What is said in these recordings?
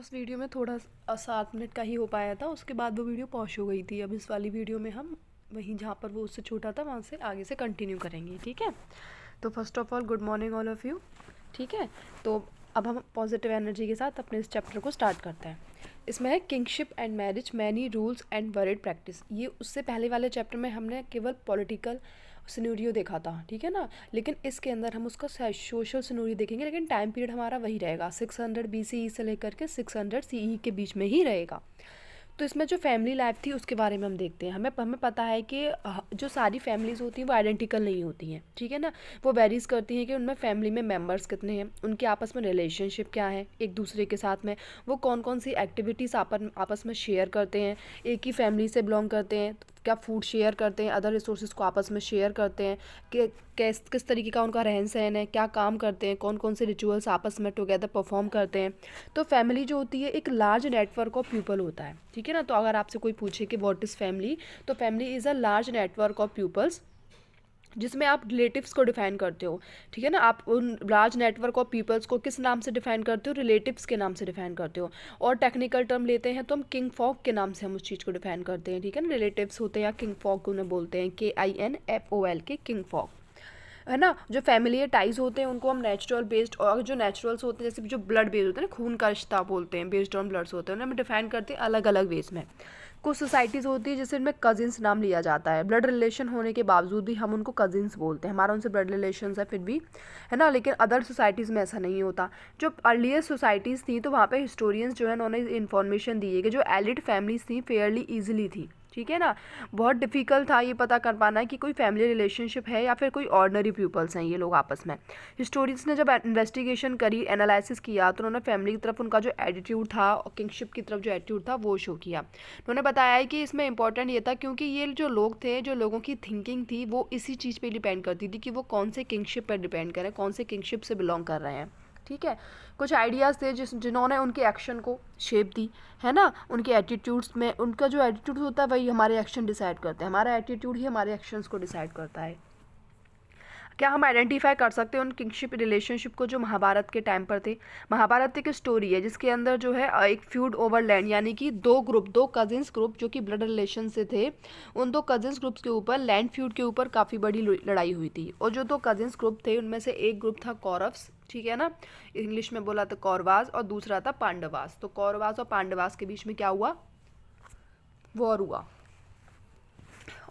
First video में थोड़ा 7 minute का ही हो पाया था, उसके बाद वो वीडियो पॉज हो गई थी। अब इस वाली वीडियो में हम वहीं जहाँ पर वो उससे छोटा था वहाँ से आगे से कंटिन्यू करेंगे, ठीक है। तो first of all good morning all of you, ठीक है। तो अब हम पॉजिटिव एनर्जी के साथ अपने इस चैप्टर को स्टार्ट करते हैं। इसमें है kingship and marriage, many rules and word practice. ये उससे पहले वाले चैप्टर में हमने केवल पॉलिटिकल सिनेरियो देखा था, ठीक है ना। लेकिन इसके अंदर हम उसका सोशल सिनेरियो देखेंगे, लेकिन टाइम पीरियड हमारा वही रहेगा, 600 BCE से लेकर के 600 CE के बीच में ही रहेगा। तो इसमें जो फैमिली लाइफ थी उसके बारे में हम देखते हैं। हमें पता है कि जो सारी फैमिलीज़ होती हैं वो आइडेंटिकल नहीं होती हैं, ठीक है ना। वो वेरीज़ करती हैं कि उनमें फैमिली में मेंबर्स कितने हैं, उनके आपस में रिलेशनशिप क्या है एक दूसरे के साथ में, वो कौन कौन सी एक्टिविटीज़ आपस में शेयर करते हैं, एक ही फैमिली से बिलोंग करते हैं, क्या फूड शेयर करते हैं, अदर रिसोर्सेज को आपस में शेयर करते हैं, कि किस तरीके का उनका रहन सहन है, क्या काम करते हैं, कौन कौन से रिचुअल्स आपस में टुगेदर परफॉर्म करते हैं। तो फैमिली जो होती है एक लार्ज नेटवर्क ऑफ पीपल होता है, ठीक है ना। तो अगर आपसे कोई पूछे कि व्हाट इज़ फैमिली, तो family is a large network of peoples जिसमें आप रिलेटिव्स को डिफाइन करते हो, ठीक है ना। आप उन लार्ज नेटवर्क ऑफ पीपल्स को किस नाम से डिफाइन करते हो, रिलेटिव्स के नाम से डिफाइन करते हो। और टेक्निकल टर्म लेते हैं तो हम किंग फॉक के नाम से हम उस चीज़ को डिफाइन करते हैं, ठीक है ना। रिलेटिव्स होते हैं या किंग फॉक उन्हें बोलते हैं, KINFOL के किंग फॉक, है ना। जो फैमिली टाइज होते हैं उनको हम नेचुरल बेस्ड, और जो नेचुरल्स होते हैं जैसे जो ब्लड बेस्ड होते हैं ना, खून का रिश्ता बोलते हैं, बेस्ड ऑन ब्लड्स होते हैं, उन्हें हम डिफाइन करते हैं अलग अलग वेज में। कुछ सोसाइटीज़ होती है जिसमें कजिन्स नाम लिया जाता है, ब्लड रिलेशन होने के बावजूद भी हम उनको कजिन्स बोलते हैं, हमारा उनसे ब्लड रिलेशन है फिर भी, है ना। लेकिन अदर सोसाइटीज़ में ऐसा नहीं होता। जो अर्लियर सोसाइटीज़ थी तो वहाँ पे हिस्टोरियंस जो है उन्होंने इन्फॉर्मेशन दी है कि जो एलिड फैमिलीज थी फेयरली ईजिली थी, ठीक है ना। बहुत डिफिकल्ट था ये पता कर पाना कि कोई फैमिली रिलेशनशिप है या फिर कोई ऑर्डिनरी पीपल्स हैं ये लोग आपस में। हिस्टोरियंस ने जब इन्वेस्टिगेशन करी, एनालिसिस किया, तो उन्होंने फैमिली की तरफ उनका जो एटीट्यूड था और किंगशिप की तरफ जो एटीट्यूड था वो शो किया। उन्होंने बताया है कि इसमें इंपॉर्टेंट ये था क्योंकि ये जो लोग थे, जो लोगों की थिंकिंग थी वो इसी चीज़ पे डिपेंड करती थी कि वो कौन से किंगशिप पर डिपेंड करें, कौन से किंगशिप से बिलोंग कर रहे हैं, ठीक है। कुछ आइडियाज़ थे जिन्होंने उनके एक्शन को शेप दी, है ना। उनके एटीट्यूड्स में उनका जो एटीट्यूड होता है वही हमारे एक्शन डिसाइड करते हैं, हमारा एटीट्यूड ही हमारे एक्शंस को डिसाइड करता है। क्या हम आइडेंटिफाई कर सकते हैं उन किंगशिप रिलेशनशिप को जो महाभारत के टाइम पर थे। महाभारत एक स्टोरी है जिसके अंदर जो है एक फ्यूड ओवर लैंड, यानी कि दो कजिन्स ग्रुप जो कि ब्लड रिलेशन से थे, उन दो कजिन्स ग्रुप्स के ऊपर लैंड फ्यूड के ऊपर काफ़ी बड़ी लड़ाई हुई थी। और जो दो कजिन्स ग्रुप थे उनमें से एक ग्रुप था कौरव्स, ठीक है ना, इंग्लिश में बोला था कौरवास, और दूसरा था पांडवास। तो कौरवास और पांडवास के बीच में क्या हुआ, वॉर हुआ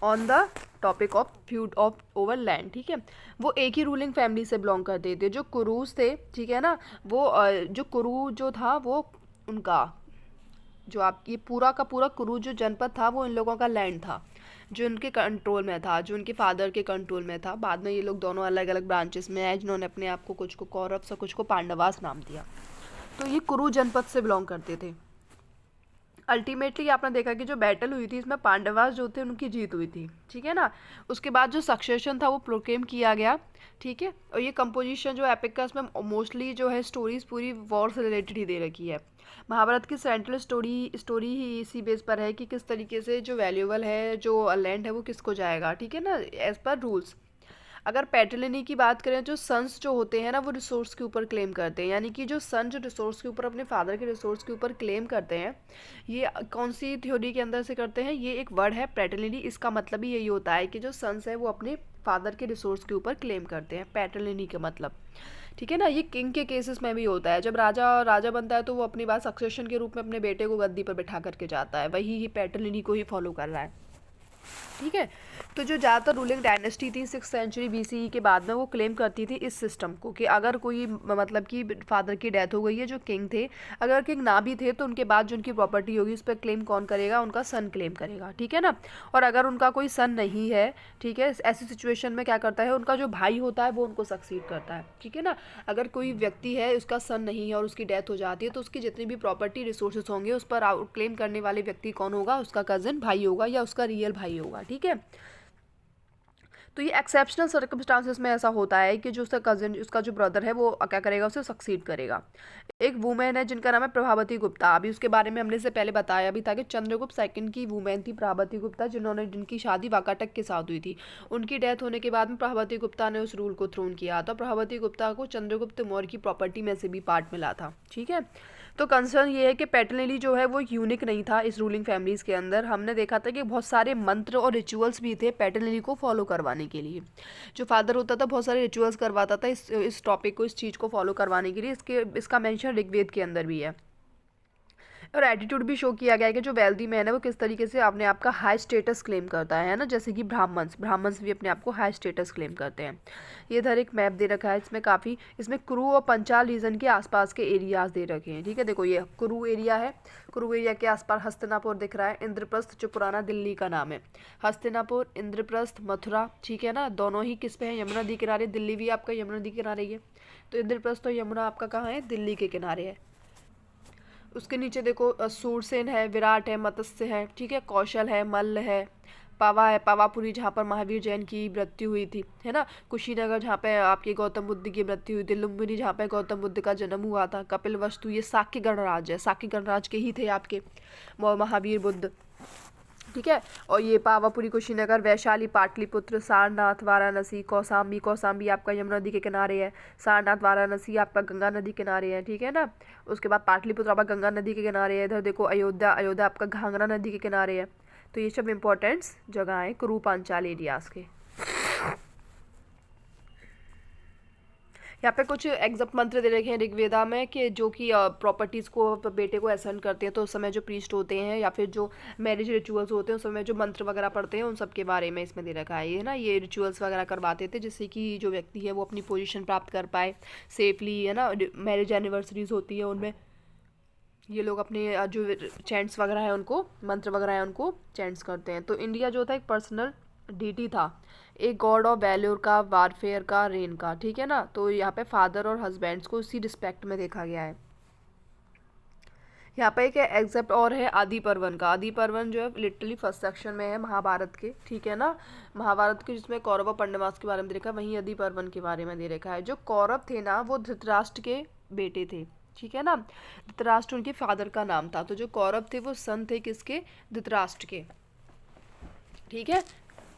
on the topic of feud of over land, ठीक है। वो एक ही रूलिंग फैमिली से बिलोंग करते थे, जो कुरूस थे, ठीक है ना। वो जो कुरु जो था वो उनका जो आप ये पूरा का पूरा कुरु जो जनपद था वो इन लोगों का लैंड था, जो उनके कंट्रोल में था, जो उनके फादर के कंट्रोल में था। बाद में ये लोग दोनों अलग अलग ब्रांचेस में आए जिन्होंने अपने आप को कुछ को कौरव्स और कुछ को पांडवास नाम दिया। तो ये कुरु जनपद से बिलोंग करते थे। अल्टीमेटली आपने देखा कि जो बैटल हुई थी इसमें पांडवास जो थे उनकी जीत हुई थी, ठीक है ना। उसके बाद जो सक्सेशन था वो प्रोक्लेम किया गया, ठीक है। और ये कंपोजिशन जो एपिक का इसमें मोस्टली जो है स्टोरीज पूरी वॉर से रिलेटेड ही दे रखी है। महाभारत की सेंट्रल स्टोरी ही इसी बेस पर है कि किस तरीके से जो वैल्यूबल है, जो लैंड है वो किसको जाएगा, ठीक है ना, एज पर रूल्स। अगर पैटर्लिनी की बात करें, जो सन्स जो होते हैं ना वो रिसोर्स के ऊपर क्लेम करते हैं, यानी कि जो सन जो रिसोर्स के ऊपर अपने फादर के रिसोर्स के ऊपर क्लेम करते हैं, ये कौन सी थ्योरी के अंदर से करते हैं, ये एक वर्ड है पैटर्लिनी। इसका मतलब ही यही होता है कि जो सन्स है वो अपने फादर के रिसोर्स के ऊपर क्लेम करते हैं, पैटर्लिनी का मतलब, ठीक है ना। ये किंग के केसेस में भी होता है, जब राजा बनता है तो वो अपनी बात सक्सेशन के रूप में अपने बेटे को गद्दी पर बैठा करके जाता है, वही ही पैटर्लिनी को ही फॉलो कर रहा है, ठीक है। तो जो ज़्यादातर रूलिंग डायनेस्टी थी 6th century BCE के बाद में वो क्लेम करती थी इस सिस्टम को कि अगर कोई मतलब कि फादर की डेथ हो गई है, जो किंग थे, अगर किंग ना भी थे तो उनके बाद जो उनकी प्रॉपर्टी होगी उस पर क्लेम कौन करेगा, उनका सन क्लेम करेगा, ठीक है ना। और अगर उनका कोई सन नहीं है, ठीक है, ऐसी सिचुएशन में क्या करता है, उनका जो भाई होता है वो उनको सक्सीड करता है, ठीक है ना। अगर कोई व्यक्ति है उसका सन नहीं है और उसकी डेथ हो जाती है तो उसकी जितनी भी प्रॉपर्टी रिसोर्सेज होंगे उस पर क्लेम करने वाले व्यक्ति कौन होगा, उसका कज़न भाई होगा या उसका रियल भाई होगा, ठीक है। तो ये एक्सेप्शनल सर्कमस्टांसेस में ऐसा होता है कि जो उसका कज़न, उसका जो ब्रदर है वो क्या करेगा, उसे सक्सीड करेगा। एक वुमेन है जिनका नाम है प्रभावती गुप्ता, अभी उसके बारे में हमने से पहले बताया भी था कि चंद्रगुप्त सेकंड की वुमेन थी प्रभावती गुप्ता, जिनकी शादी वाकाटक के साथ हुई थी। उनकी डेथ होने के बाद में प्रभावती गुप्ता ने उस रूल को थ्रोन किया, तो प्रभावती गुप्ता को चंद्रगुप्त मौर्य की प्रॉपर्टी में से भी पार्ट मिला था, ठीक है। तो कंसर्न ये है कि पैटर्नली जो है वो यूनिक नहीं था इस रूलिंग फैमिलीज़ के अंदर। हमने देखा था कि बहुत सारे मंत्र और रिचुअल्स भी थे पैटर्नली को फॉलो करवाने के लिए। जो फादर होता था बहुत सारे रिचुअल्स करवाता था इस टॉपिक को, इस चीज़ को फॉलो करवाने के लिए। इसका मेंशन ऋग्वेद के अंदर भी है। और एटीट्यूड भी शो किया गया है कि जो वेल्दी मैन है वो किस तरीके से अपने आप का हाई स्टेटस क्लेम करता है ना, जैसे कि ब्राह्मण्स भी अपने आप को हाई स्टेटस क्लेम करते हैं। ये इधर एक मैप दे रखा है, इसमें कुरु और पंचाल रीजन के आसपास के एरियाज दे रखे हैं। ठीक है, देखो ये कुरु एरिया है, कुरु एरिया के आसपास हस्तिनापुर दिख रहा है, इंद्रप्रस्थ जो पुराना दिल्ली का नाम है, हस्तिनापुर, इंद्रप्रस्थ, मथुरा। ठीक है ना, दोनों ही किस पे है, यमुना नदी किनारे। दिल्ली भी आपका यमुना नदी किनारे ही है, तो इंद्रप्रस्थ और यमुना आपका कहाँ है, दिल्ली के किनारे है। उसके नीचे देखो सूरसेन है, विराट है, मत्स्य है, ठीक है, कौशल है, मल्ल है, पावा है, पावापुरी जहाँ पर महावीर जैन की मृत्यु हुई थी, है ना, कुशीनगर जहाँ पे आपके गौतम बुद्ध की मृत्यु हुई थी, लुम्बिनी जहाँ पे गौतम बुद्ध का जन्म हुआ था, कपिलवस्तु ये साक्य गणराज्य है, साक्य गणराज्य के ही थे आपके महावीर बुद्ध। ठीक है, और ये पावापुरी, कुशीनगर, वैशाली, पाटलिपुत्र, सारनाथ, वाराणसी, कौसाम्बी आपका यमुना नदी के किनारे है, सारनाथ वाराणसी आपका गंगा नदी किनारे है। ठीक है ना, उसके बाद पाटलिपुत्र आपका गंगा नदी के किनारे है। इधर देखो अयोध्या आपका घाघरा नदी के किनारे है। तो ये सब इंपॉर्टेंट्स जगह है कुरु पांचाल एरियाज के। यहाँ पे कुछ एग्जैक्ट मंत्र दे रखे हैं ऋग्वेदा में कि जो कि प्रॉपर्टीज़ को बेटे को असाइन करते हैं, तो उस समय जो प्रीस्ट होते हैं या फिर जो मैरिज रिचुअल्स होते हैं उस समय जो मंत्र वगैरह पढ़ते हैं उन सब के बारे में इसमें दे रखा है। ये ना, ये रिचुअल्स वगैरह करवाते थे जिससे कि जो व्यक्ति है वो अपनी पोजीशन प्राप्त कर पाए सेफली, है ना। मैरिज एनिवर्सरीज होती है उनमें ये लोग अपने जो चैंट्स वगैरह है उनको, मंत्र वगैरह है उनको चैंट्स करते हैं। तो इंडिया जो था एक पर्सनल डीटी था, एक गॉड ऑफ वैल्यूर का, वारफेयर का, रेन का। ठीक है ना, तो यहाँ पे फादर और हस्बैंड्स को इसी रिस्पेक्ट में देखा गया है। यहाँ पे एक एग्जेप्ट और है आदि पर्वन का। आदि पर्वन जो है लिटरली फर्स्ट सेक्शन में है महाभारत के। ठीक है ना, महाभारत के जिसमें कौरव और पांडवास के बारे में दे रखा है, वहीं आदि पर्वन के बारे में दे रखा है। जो कौरव थे ना वो धृतराष्ट्र के बेटे थे। ठीक है ना, धृतराष्ट्र उनके फादर का नाम था। तो जो कौरव थे वो सन थे किसके, धृतराष्ट्र के। ठीक है,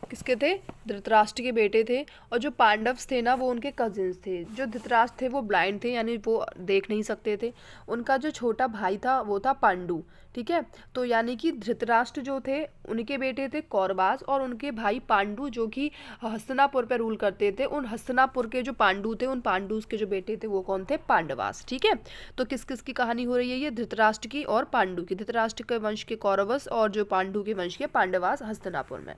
किसके थे, धृतराष्ट्र के बेटे थे। और जो पांडव्स थे ना वो उनके कजिन्स थे। जो धृतराष्ट्र थे वो ब्लाइंड थे, यानी वो देख नहीं सकते थे। उनका जो छोटा भाई था वो था पांडु। ठीक है, तो यानी कि धृतराष्ट्र जो थे उनके बेटे थे कौरवास, और उनके भाई पांडु जो कि हस्तिनापुर पर रूल करते थे, उन हस्तिनापुर के जो पांडु थे उन पांडुस के जो बेटे थे वो कौन थे, पांडवास। ठीक है, तो किस किस की कहानी हो रही है, ये धृतराष्ट्र की और पांडु की। धृतराष्ट्र के वंश के कौरवस और जो पांडु के वंश के पांडवास हस्तिनापुर में।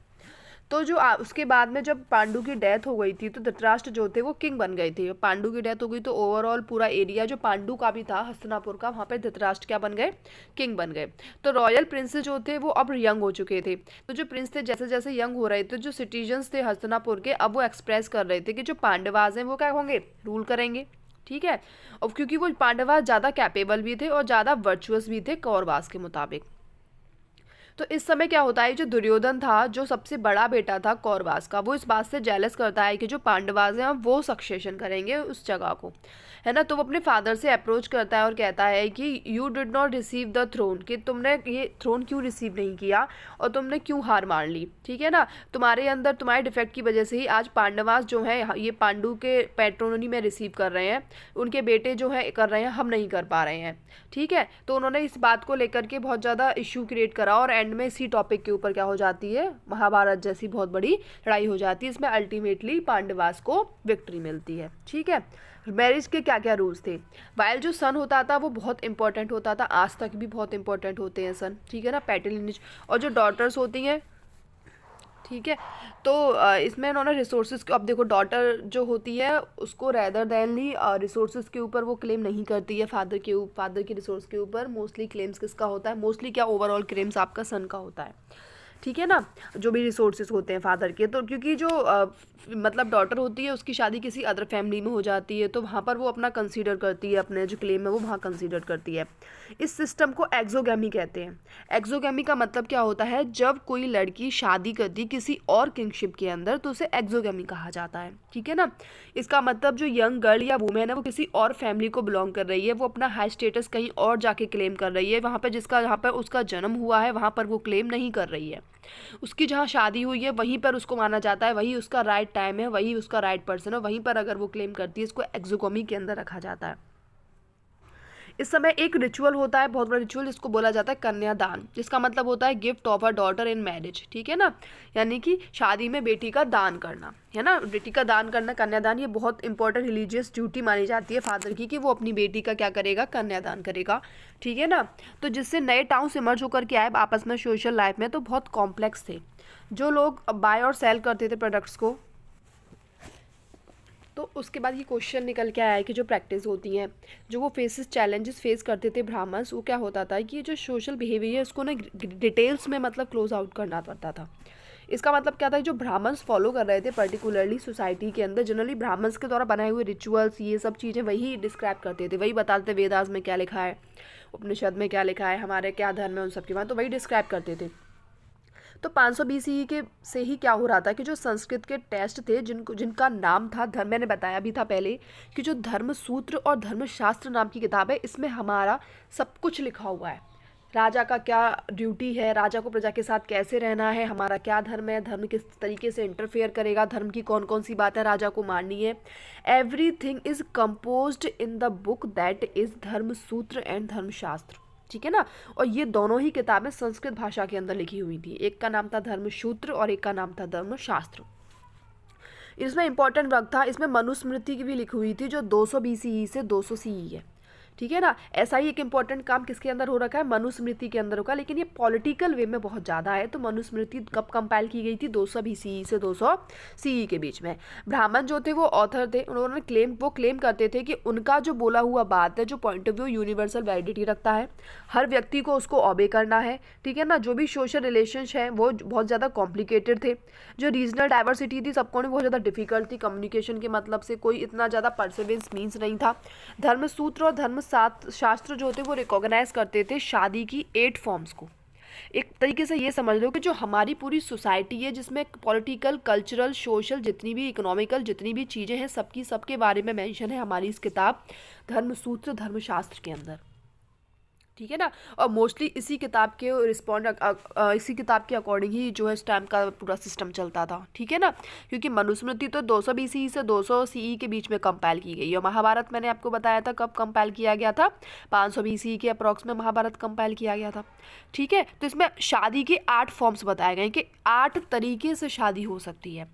तो जो उसके बाद में जब पांडु की डेथ हो गई थी तो धृतराष्ट्र जो थे वो किंग बन गए थे। पांडु की डेथ हो गई तो ओवरऑल पूरा एरिया जो पांडु का भी था हस्तिनापुर का, वहाँ पे धृतराष्ट्र क्या बन गए, किंग बन गए। तो रॉयल प्रिंसेस जो थे वो अब यंग हो चुके थे। तो जो प्रिंस थे जैसे जैसे यंग हो रहे थे, जो सिटीजन्स थे हस्तिनापुर के अब वो एक्सप्रेस कर रहे थे कि जो पांडवाज हैं वो क्या होंगे, रूल करेंगे। ठीक है, और क्योंकि वो पांडवाज ज़्यादा कैपेबल भी थे और ज़्यादा वर्चुअस भी थे कौरवास के मुताबिक। तो इस समय क्या होता है, जो दुर्योधन था जो सबसे बड़ा बेटा था कौरवास का, वो इस बात से जेलस करता है कि जो पांडवास हैं वो सक्सेशन करेंगे उस जगह को, है ना। तो वो अपने फादर से अप्रोच करता है और कहता है कि you did not receive the throne, कि तुमने ये थ्रोन क्यों रिसीव नहीं किया और तुमने क्यों हार मान ली। ठीक है ना, तुम्हारे अंदर तुम्हारे डिफेक्ट की वजह से ही आज पांडवास जो है ये पांडु के पैट्रोनी में रिसीव कर रहे हैं, उनके बेटे जो है कर रहे हैं, हम नहीं कर पा रहे हैं। ठीक है, तो उन्होंने इस बात को लेकर के बहुत ज़्यादा इशू क्रिएट करा और एंड में इसी टॉपिक के ऊपर क्या हो जाती है, महाभारत जैसी बहुत बड़ी लड़ाई हो जाती है। इसमें अल्टीमेटली पांडवास को विक्ट्री मिलती है। ठीक है, मैरिज के क्या क्या रूल्स थे, वाइल जो सन होता था वो बहुत इंपॉर्टेंट होता था, आज तक भी बहुत इंपॉर्टेंट होते हैं सन। ठीक है ना, पैटर्लिनेज, और जो डॉटर्स होती हैं, ठीक है, तो इसमें इन्होंने रिसोर्सेज को, अब देखो डॉटर जो होती है उसको रैदर दैनली रिसोर्सेज के ऊपर वो क्लेम नहीं करती है फादर के रिसोर्स के ऊपर। मोस्टली क्लेम्स किसका होता है, मोस्टली क्या ओवरऑल क्लेम्स आपका सन का होता है। ठीक है ना, जो भी रिसोर्सेज होते हैं फादर के, तो क्योंकि जो मतलब डॉटर होती है उसकी शादी किसी अदर फैमिली में हो जाती है तो वहाँ पर वो अपना कंसीडर करती है, अपने जो क्लेम है वो वहाँ कंसीडर करती है। इस सिस्टम को एक्सोगैमी कहते हैं। एक्सोगैमी का मतलब क्या होता है, जब कोई लड़की शादी करती किसी और किंगशिप के अंदर तो उसे एक्सोगैमी कहा जाता है। ठीक है ना, इसका मतलब जो यंग गर्ल या वुमेन है वो किसी और फैमिली को बिलोंग कर रही है, वो अपना हाई स्टेटस कहीं और जाके क्लेम कर रही है, वहाँ पर जहाँ पर उसका जन्म हुआ है वहाँ पर वो क्लेम नहीं कर रही है। उसकी जहाँ शादी हुई है वहीं पर उसको माना जाता है, वही उसका राइट टाइम है, वही उसका राइट पर्सन है, वहीं पर अगर वो क्लेम करती है इसको एक्सोगैमी के अंदर रखा जाता है। इस समय एक रिचुअल होता है, बहुत बड़ा रिचुअल, जिसको बोला जाता है कन्यादान, जिसका मतलब होता है gift of a daughter in marriage, ठीक है ना, यानी कि शादी में बेटी का दान करना, है ना, बेटी का दान करना, कन्यादान। ये बहुत इंपॉर्टेंट रिलीजियस ड्यूटी मानी जाती है फादर की कि वो अपनी बेटी का क्या करेगा, कन्यादान करेगा, ठीक है ना। तो जिससे नए टाउन्स इमर्ज होकर के आए आपस में सोशल लाइफ में, तो बहुत कॉम्प्लेक्स थे। जो लोग बाय और सेल करते थे प्रोडक्ट्स को, तो उसके बाद ये क्वेश्चन निकल के आया है कि जो प्रैक्टिस होती हैं, जो वो चैलेंजेस फेस करते थे ब्राह्मण्स, वो क्या होता था कि जो सोशल बिहेवियर उसको ना डिटेल्स में मतलब क्लोज आउट करना पड़ता था। इसका मतलब क्या था, जो ब्राह्मण्स फॉलो कर रहे थे पर्टिकुलरली सोसाइटी के अंदर, जनरली ब्राह्मण्स के द्वारा बनाए हुए रिचुअल्स, ये सब चीज़ें वही डिस्क्राइब करते थे, वही बताते थे वेदास में क्या लिखा है, उपनिषद में क्या लिखा है, हमारे क्या धर्म है, उन सब के बारे तो वही डिस्क्राइब करते थे। तो 500 BCE के से ही क्या हो रहा था कि जो संस्कृत के टेस्ट थे, जिनका नाम था धर्म, मैंने बताया भी था पहले कि जो धर्म सूत्र और धर्मशास्त्र नाम की किताब है, इसमें हमारा सब कुछ लिखा हुआ है। राजा का क्या ड्यूटी है, राजा को प्रजा के साथ कैसे रहना है, हमारा क्या धर्म है, धर्म किस तरीके से इंटरफेयर करेगा, धर्म की कौन कौन सी बातें राजा को माननी है, everything is composed in the book that is धर्म सूत्र एंड धर्मशास्त्र, ठीक है ना। और ये दोनों ही किताबें संस्कृत भाषा के अंदर लिखी हुई थी, एक का नाम था धर्मसूत्र और एक का नाम था धर्मशास्त्र। इसमें इंपॉर्टेंट वर्क था, इसमें मनुस्मृति की भी लिखी हुई थी जो 200 BCE से 200 CE है, ठीक है ना। ऐसा ही एक इंपॉर्टेंट काम किसके अंदर हो रखा है, मनुस्मृति के अंदर होगा, लेकिन ये पॉलिटिकल वे में बहुत ज़्यादा है। तो मनुस्मृति कब कंपाइल की गई थी, 200 BCE से 200 CE के बीच में। ब्राह्मण जो थे वो ऑथर थे, उन्होंने क्लेम करते थे कि उनका जो बोला हुआ बात है, जो point of view universal validity रखता है, हर व्यक्ति को उसको ऑबे करना है, ठीक है ना। जो भी सोशल रिलेशंस हैं वो बहुत ज़्यादा कॉम्प्लिकेटेड थे, जो रीजनल डाइवर्सिटी थी सबको बहुत ज़्यादा डिफिकल्ट थी कम्युनिकेशन के मतलब से, कोई इतना ज़्यादा परसिवेंस मीन्स नहीं था। धर्मसूत्र और शास्त्र जो थे वो रिकॉग्नाइज करते थे शादी की 8 फॉर्म्स को। एक तरीके से ये समझ लो कि जो हमारी पूरी सोसाइटी है, जिसमें पॉलिटिकल, कल्चरल, सोशल, जितनी भी इकोनॉमिकल जितनी भी चीज़ें हैं, सबके बारे में मेंशन है हमारी इस किताब धर्मसूत्र धर्मशास्त्र के अंदर, ठीक है ना। और मोस्टली इसी किताब के इसी किताब के अकॉर्डिंग ही जो है इस टाइम का पूरा सिस्टम चलता था, ठीक है ना। क्योंकि मनुस्मृति तो 200 BCE से 200 CE के बीच में कंपाइल की गई, और महाभारत मैंने आपको बताया था कब कंपाइल किया गया था, 500 BCE के अप्रॉक्स में महाभारत कंपाइल किया गया था, ठीक है। तो इसमें शादी के 8 फॉर्म्स बताए गए कि 8 तरीके से शादी हो सकती है।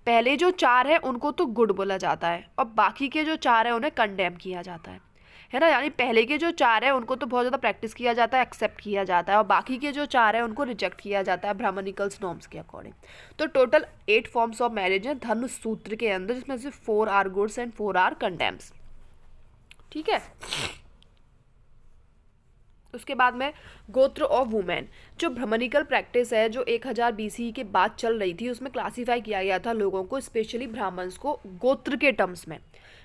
पहले जो 4 है उनको तो गुड बोला जाता है, और बाकी के जो 4 है उन्हें कंडेम किया जाता है ना। यानी पहले के जो 4 है उनको तो बहुत ज़्यादा प्रैक्टिस किया जाता है, एक्सेप्ट किया जाता है, और बाकी के जो 4 है उनको रिजेक्ट किया जाता है ब्राह्मणिकल्स नॉर्म्स के अकॉर्डिंग। तो टोटल 8 फॉर्म्स ऑफ मैरिज हैं धर्म सूत्र के अंदर, जिसमें से 4 are goods and 4 are condemns, ठीक है। उसके बाद में गोत्र ऑफ वुमेन, जो ब्राह्मणिकल प्रैक्टिस है जो 1000 BCE के बाद चल रही थी, उसमें क्लासीफाई किया गया था लोगों को, स्पेशली ब्राह्मण्स को, गोत्र के टर्म्स में,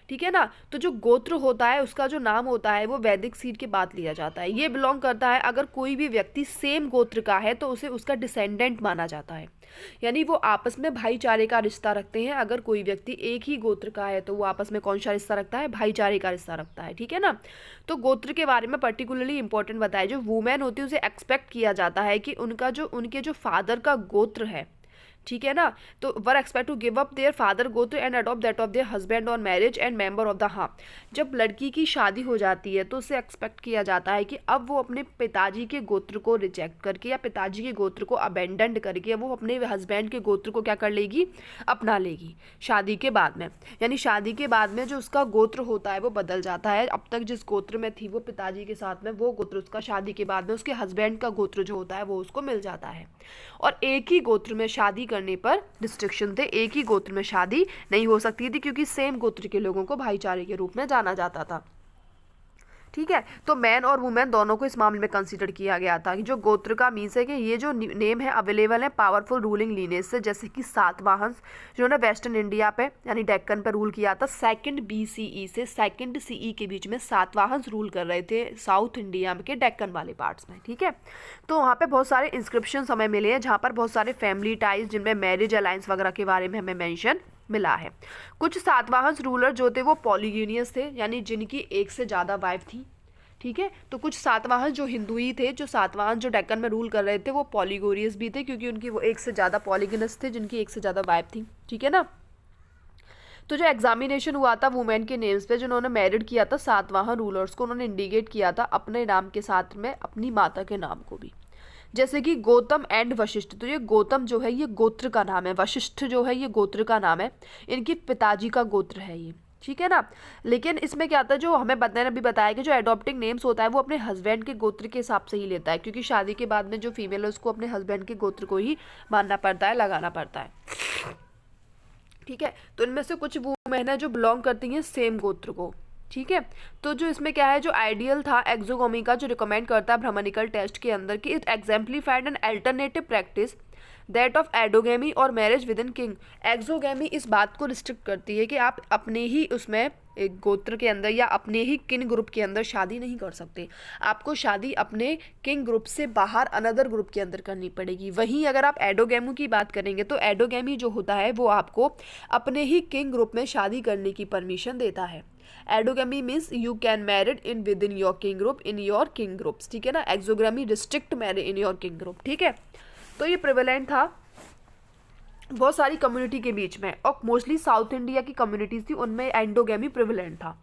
ठीक है ना। तो जो गोत्र होता है उसका जो नाम होता है वो वैदिक सीड के बाद लिया जाता है। ये बिलोंग करता है, अगर कोई भी व्यक्ति सेम गोत्र का है तो उसे उसका डिसेंडेंट माना जाता है, यानी वो आपस में भाईचारे का रिश्ता रखते हैं। अगर कोई व्यक्ति एक ही गोत्र का है तो वो आपस में कौन सा रिश्ता रखता है, भाईचारे का रिश्ता रखता है, ठीक है ना। तो गोत्र के बारे में पर्टिकुलरली इंपॉर्टेंट बताया, जो वुमेन होती है उसे एक्सपेक्ट किया जाता है कि उनके जो फादर का गोत्र है, ठीक है ना, तो were expect to give up their father gotra and adopt that of their husband on marriage and member of the, हाँ, जब लड़की की शादी हो जाती है तो उसे एक्सपेक्ट किया जाता है कि अब वो अपने पिताजी के गोत्र को रिजेक्ट करके या पिताजी के गोत्र को अबेंडन करके वो अपने हस्बैंड के गोत्र को क्या कर लेगी, अपना लेगी शादी के बाद में। यानी शादी के बाद में जो उसका गोत्र होता है वो बदल जाता है, अब तक जिस गोत्र में थी वो पिताजी के साथ में, वो गोत्र उसका शादी के बाद में उसके हस्बैंड का गोत्र जो होता है वो उसको मिल जाता है। और एक ही गोत्र में शादी करने पर रिस्ट्रिक्शन थे, एक ही गोत्र में शादी नहीं हो सकती थी, क्योंकि सेम गोत्र के लोगों को भाईचारे के रूप में जाना जाता था, ठीक है। तो मैन और वुमेन दोनों को इस मामले में कंसीडर किया गया था कि जो गोत्र का मीन्स है कि ये जो नेम है अवेलेबल है पावरफुल रूलिंग लीनेज से, जैसे कि सातवाहन जिन्होंने वेस्टर्न इंडिया पे यानी डेक्कन पे रूल किया था 2nd BCE से 2nd CE के बीच में, सातवाहन रूल कर रहे थे साउथ इंडिया के डेक्कन वाले पार्ट्स में, ठीक है। तो वहाँ पे बहुत सारे इंस्क्रिप्शन हमें मिले हैं जहाँ पर बहुत सारे फैमिली टाइज, जिनमें मैरिज अलायंस वगैरह के बारे में हमें मेंशन मिला है। कुछ सातवाहन रूलर जो थे वो पॉलीगिनियस थे, यानी जिनकी एक से ज़्यादा वाइफ थी, ठीक है। तो कुछ सातवाहन जो हिंदुई थे, जो सातवाहन जो डेक्कन में रूल कर रहे थे वो पॉलीगोरियस भी थे, क्योंकि उनकी वो एक से ज़्यादा पॉलीगिनस थे जिनकी एक से ज़्यादा वाइफ थी, ठीक है ना। तो जो एग्जामिनेशन हुआ था वुमेन के नेम्स पे, जिन्होंने मैरिड किया था सातवाहन रूलर्स को, उन्होंने इंडिकेट किया था अपने नाम के साथ में अपनी माता के नाम को भी। जैसे कि गौतम एंड वशिष्ठ, तो ये गौतम जो है ये गोत्र का नाम है, वशिष्ठ जो है ये गोत्र का नाम है, इनकी पिताजी का गोत्र है ये, ठीक है ना। लेकिन इसमें क्या आता है, जो हमें मैंने अभी बताया कि जो एडॉप्टिंग नेम्स होता है वो अपने हस्बैंड के गोत्र के हिसाब से ही लेता है, क्योंकि शादी के बाद में जो फीमेल है उसको अपने हस्बैंड के गोत्र को ही मानना पड़ता है, लगाना पड़ता है, ठीक है। तो इनमें से कुछ वुमेन है जो बिलोंग करती हैं सेम गोत्र को, ठीक है। तो जो इसमें क्या है, जो आइडियल था एक्सोगोमी का, जो रिकमेंड करता है ब्राह्मणिकल टेस्ट के अंदर कि it exemplified an alternative practice that of endogamy और marriage within kin. Exogamy इस बात को रिस्ट्रिक्ट करती है कि आप अपने ही उसमें एक गोत्र के अंदर या अपने ही किन ग्रुप के अंदर शादी नहीं कर सकते, आपको शादी अपने किंग ग्रुप से बाहर अनदर ग्रुप के अंदर करनी पड़ेगी। वहीं अगर आप एडोगेमी की बात करेंगे तो एडोगेमी जो होता है वो आपको अपने ही किंग ग्रुप में शादी करने की परमिशन देता है। Endogamy means you can married in within your kin group in your kin groups, ठीक है ना। Exogamy restrict marriage in your kin group, ठीक है। तो ये प्रिवेलेंट था बहुत सारी कम्युनिटी के बीच में, और मोस्टली साउथ इंडिया की कम्युनिटीज थी उनमें एंडोगेमी प्रिवेलेंट था,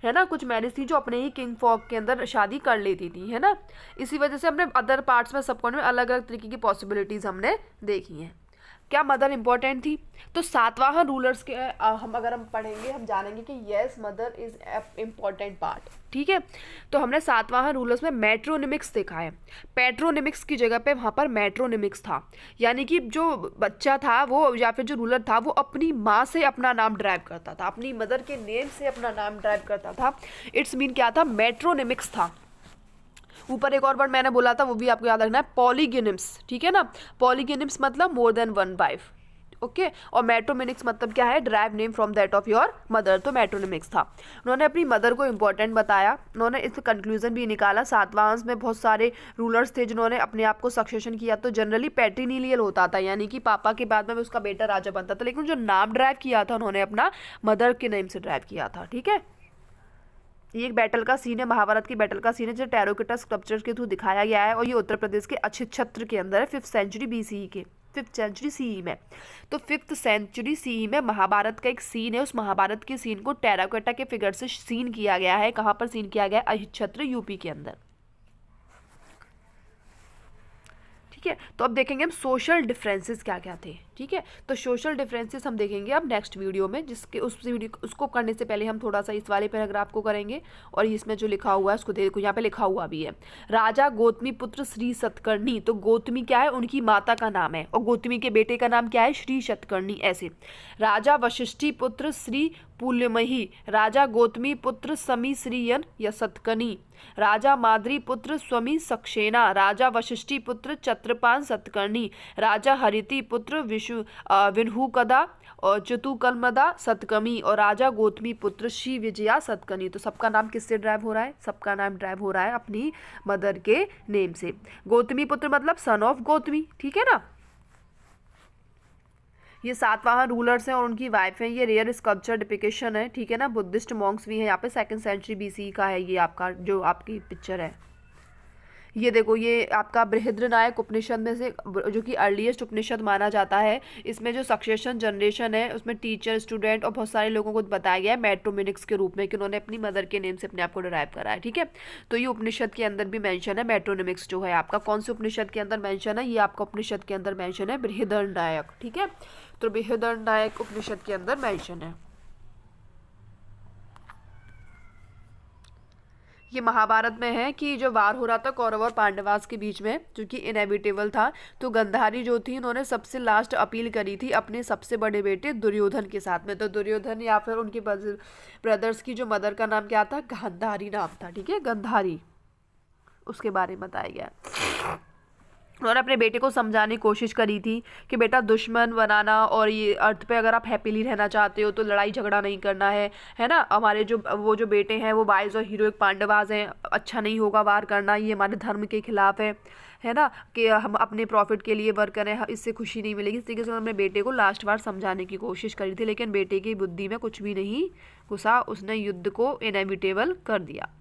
है ना। कुछ मैरिज थी जो अपने ही किंग फॉक के अंदर शादी कर लेती थी, है ना। इसी वजह से हमने अदर पार्ट्स में सबकॉन्टिनेंट में अलग अलग तरीके की पॉसिबिलिटीज हमने देखी हैं। क्या मदर इंपॉर्टेंट थी, तो सातवाहन रूलर्स के हम अगर हम पढ़ेंगे हम जानेंगे कि yes mother is important part, ठीक है। तो हमने सातवाहन रूलर्स में मेट्रोनिमिक्स देखा है, पेट्रोनिमिक्स की जगह पे वहाँ पर मेट्रोनिमिक्स था, यानी कि जो बच्चा था वो या फिर जो रूलर था वो अपनी माँ से अपना नाम ड्राइव करता था, अपनी मदर के नेम से अपना नाम ड्राइव करता था। इट्स मीन क्या था, मेट्रोनिमिक्स था। ऊपर एक और वर्ड मैंने बोला था वो भी आपको याद रखना है, पॉलीगिनिम्स, ठीक है ना। पॉलीगिनिम्स मतलब more than one wife, okay. और मेट्रोनिमिक्स मतलब क्या है, drive name from that of your mother, तो मेट्रोनिमिक्स था। उन्होंने अपनी मदर को इंपॉर्टेंट बताया, उन्होंने इस कंक्लूजन भी निकाला। सातवाहन में बहुत सारे रूलर्स थे जिन्होंने अपने आप को सक्सेशन किया, तो जनरली पैट्रिनीलियल होता था, यानी कि पापा के बाद में उसका बेटा राजा बनता था, लेकिन जो नाम ड्राइव किया था उन्होंने अपना मदर के नेम से ड्राइव किया था, ठीक है। ये एक बैटल का सीन है, महाभारत की बैटल का सीन है जो टेराकोटा स्कल्पचर के थ्रू दिखाया गया है, और ये उत्तर प्रदेश के अक्षिक्षेत्र के अंदर है 5th सेंचुरी BCE के 5th सेंचुरी CE में। तो 5th सेंचुरी CE में महाभारत का एक सीन है, उस महाभारत के सीन को टेराकोटा के फिगर से सीन किया गया है। कहाँ पर सीन किया गया है, अक्षिक्षेत्र यूपी के अंदर, ठीक है। तो अब देखेंगे हम सोशल डिफरेंसेस क्या क्या थे, ठीक है। तो सोशल डिफरेंसेस हम देखेंगे अब नेक्स्ट वीडियो में, जिसके उस वीडियो उसको करने से पहले हम थोड़ा सा इस वाले पैराग्राफ को करेंगे, और इसमें जो लिखा हुआ है उसको देखो, यहाँ पे लिखा हुआ भी है, राजा गौतमी पुत्र श्री सतकर्णी। तो गौतमी क्या है, उनकी माता का नाम है, और गौतमी के बेटे का नाम क्या है, श्री सतकर्णी। ऐसे राजा वशिष्ठी पुत्र श्री पुल्यमही, राजा गौतमी पुत्र समी श्रीयन या सतकर्णी, राजा माद्री पुत्र स्वामी सक्सेना, राजा वशिष्ठी पुत्र छत्रपान सतकर्णी, राजा हरिति पुत्र विन्हुकदा और चतुकर्मदा सतकर्णी, और राजा गौतमी पुत्र श्री विजया सतकर्णी। तो सबका नाम किससे ड्राइव हो रहा है, सबका नाम ड्राइव हो रहा है अपनी मदर के नेम से। गौतमी पुत्र मतलब सन ऑफ गौतमी, ठीक है ना। ये सातवाहन रूलर्स हैं और उनकी वाइफ हैं। ये रेयर स्कल्पचर डिपिकेशन है, ठीक है ना। बुद्धिस्ट मॉन्क्स भी हैं यहाँ पे, 2nd सेंचुरी BCE का है ये आपका जो आपकी पिक्चर है। ये देखो, ये आपका बृहद्रनायक उपनिषद में से जो कि अर्लीस्ट उपनिषद माना जाता है। इसमें जो सक्सेशन जनरेशन है उसमें टीचर, स्टूडेंट और बहुत सारे लोगों को बताया गया है मेट्रोनिमिक्स के रूप में, कि उन्होंने अपनी मदर के नेम से अपने आप को डिराइव करा है, ठीक है। तो ये उपनिषद के अंदर भी मेंशन है मेट्रोनिमिक्स जो है आपका। कौन से उपनिषद के अंदर मेंशन है, ये आपका उपनिषद के अंदर मेंशन है बृहद्रनायक, ठीक है। तो बृहद्रनायक उपनिषद के अंदर मेंशन है। ये महाभारत में है कि जो वार हो रहा था कौरव और पांडवास के बीच में, जो कि इनएविटेबल था, तो गंधारी जो थी उन्होंने सबसे लास्ट अपील करी थी अपने सबसे बड़े बेटे दुर्योधन के साथ में। तो दुर्योधन या फिर उनके ब्रदर्स की जो मदर का नाम क्या था, गांधारी नाम था, ठीक है, गंधारी, उसके बारे में बताया गया। उन्होंने अपने बेटे को समझाने की कोशिश करी थी कि बेटा दुश्मन बनाना और ये अर्थ पे अगर आप हैप्पीली रहना चाहते हो तो लड़ाई झगड़ा नहीं करना है ना। हमारे वो जो बेटे हैं वो वाइज और हीरोइक पांडवास हैं, अच्छा नहीं होगा वार करना, ये हमारे धर्म के खिलाफ है ना, कि हम अपने प्रॉफिट के लिए वर्क करें, इससे खुशी नहीं मिलेगी। इस तरीके से उन्होंने बेटे को लास्ट बार समझाने की कोशिश करी थी, लेकिन बेटे की बुद्धि में कुछ भी नहीं घुसा, उसने युद्ध को इनएविटेबल कर दिया।